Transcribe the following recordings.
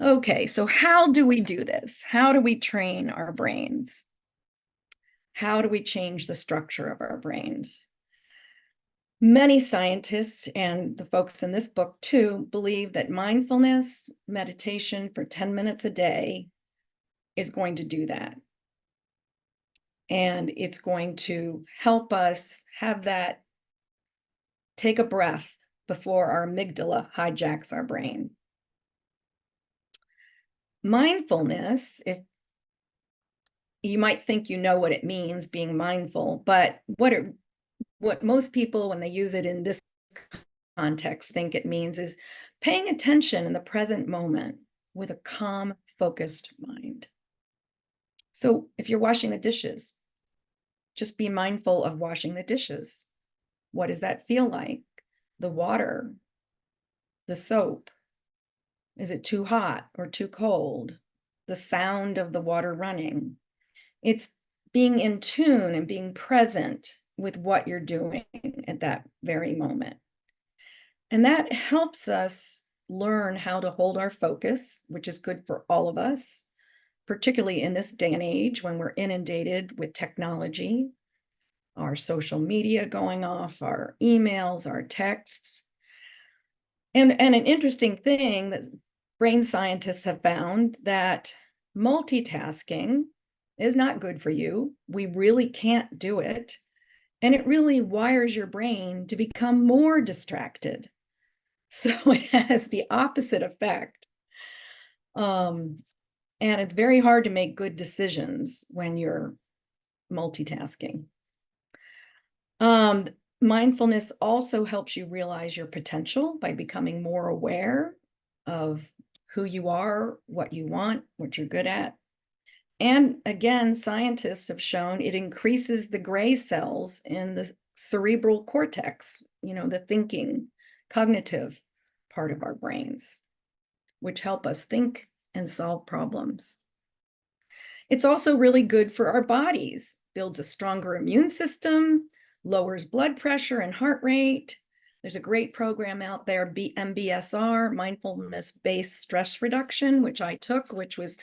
Okay, so how do we do this? How do we train our brains? How do we change the structure of our brains? Many scientists, and the folks in this book too, believe that mindfulness meditation for 10 minutes a day is going to do that. And it's going to help us have that take a breath before our amygdala hijacks our brain. Mindfulness, if you might think you know what it means, being mindful, but what most people, when they use it in this context, think it means is paying attention in the present moment with a calm, focused mind. So if you're washing the dishes, just be mindful of washing the dishes. What does that feel like? The water, the soap. Is it too hot or too cold? The sound of the water running. It's being in tune and being present with what you're doing at that very moment. And that helps us learn how to hold our focus, which is good for all of us, particularly in this day and age when we're inundated with technology, our social media going off, our emails, our texts. And an interesting thing that brain scientists have found that multitasking is not good for you. We really can't do it. And it really wires your brain to become more distracted. So it has the opposite effect. And it's very hard to make good decisions when you're multitasking. Mindfulness also helps you realize your potential by becoming more aware of who you are, what you want, what you're good at. And again, scientists have shown it increases the gray cells in the cerebral cortex, the thinking, cognitive part of our brains, which help us think and solve problems. It's also really good for our bodies, builds a stronger immune system, lowers blood pressure and heart rate. There's a great program out there, MBSR, mindfulness-based stress reduction, which I took, which was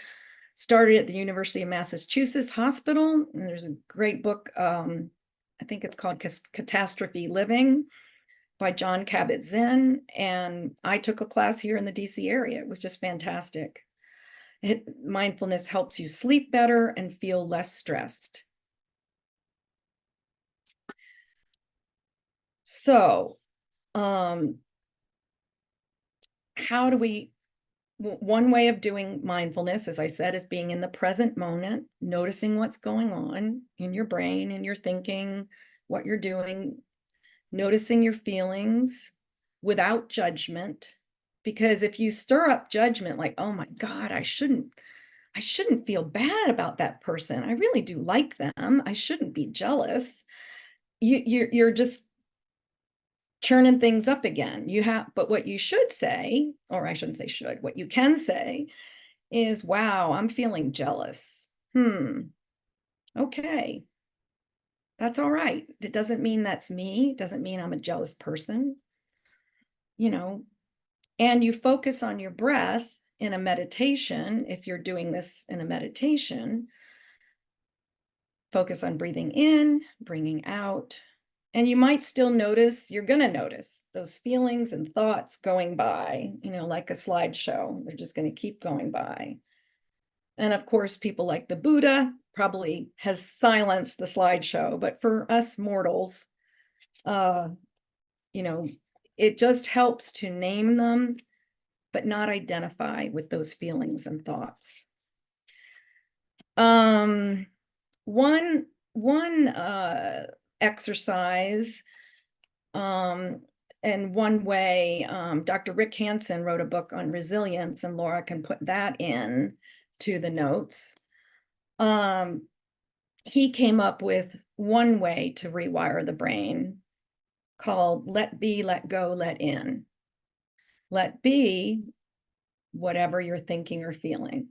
started at the University of Massachusetts Hospital. And there's a great book, I think it's called Catastrophe Living by John Kabat-Zinn. And I took a class here in the DC area. It was just fantastic. Mindfulness helps you sleep better and feel less stressed. So, how do we, one way of doing mindfulness, as I said, is being in the present moment, noticing what's going on in your brain, in your thinking, what you're doing, noticing your feelings without judgment. Because if you stir up judgment, like, oh my God, I shouldn't feel bad about that person. I really do like them. I shouldn't be jealous. You're just churning things up again. But what you should say, or I shouldn't say should, what you can say is, wow, I'm feeling jealous. Okay. That's all right. It doesn't mean that's me. It doesn't mean I'm a jealous person. And you focus on your breath in a meditation. If you're doing this in a meditation, focus on breathing in, bringing out. And you might still notice, you're going to notice those feelings and thoughts going by, like a slideshow. They're just going to keep going by. And of course, people like the Buddha probably has silenced the slideshow. But for us mortals, it just helps to name them, but not identify with those feelings and thoughts. One exercise, and one way, Dr. Rick Hansen wrote a book on resilience, and Laura can put that in to the notes. He came up with one way to rewire the brain called let be, let go, let in. Let be whatever you're thinking or feeling.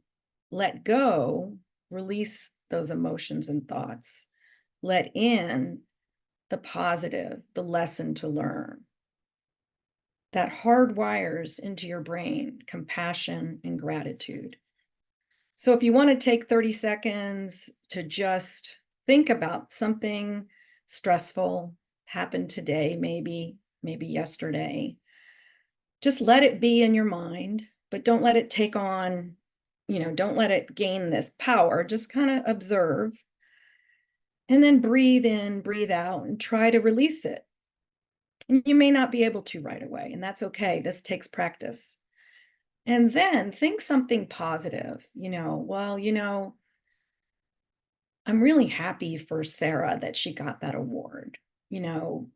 Let go, release those emotions and thoughts. Let in the positive, the lesson to learn. that hardwires into your brain compassion and gratitude. So if you want to take 30 seconds to just think about something stressful happened today, maybe yesterday, just let it be in your mind, but don't let it take on, don't let it gain this power. Just kind of observe and then breathe in, breathe out, and try to release it. And you may not be able to right away, and that's okay. This takes practice. And then think something positive, I'm really happy for Sarah that she got that award. You know,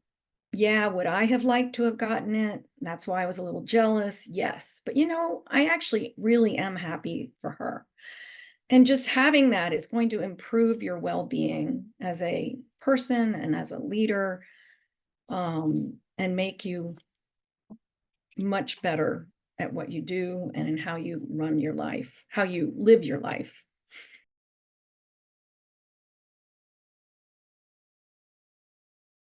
yeah, would I have liked to have gotten it? That's why I was a little jealous. Yes. But I actually really am happy for her. And just having that is going to improve your well-being as a person and as a leader, and make you much better at what you do and in how you run your life, how you live your life.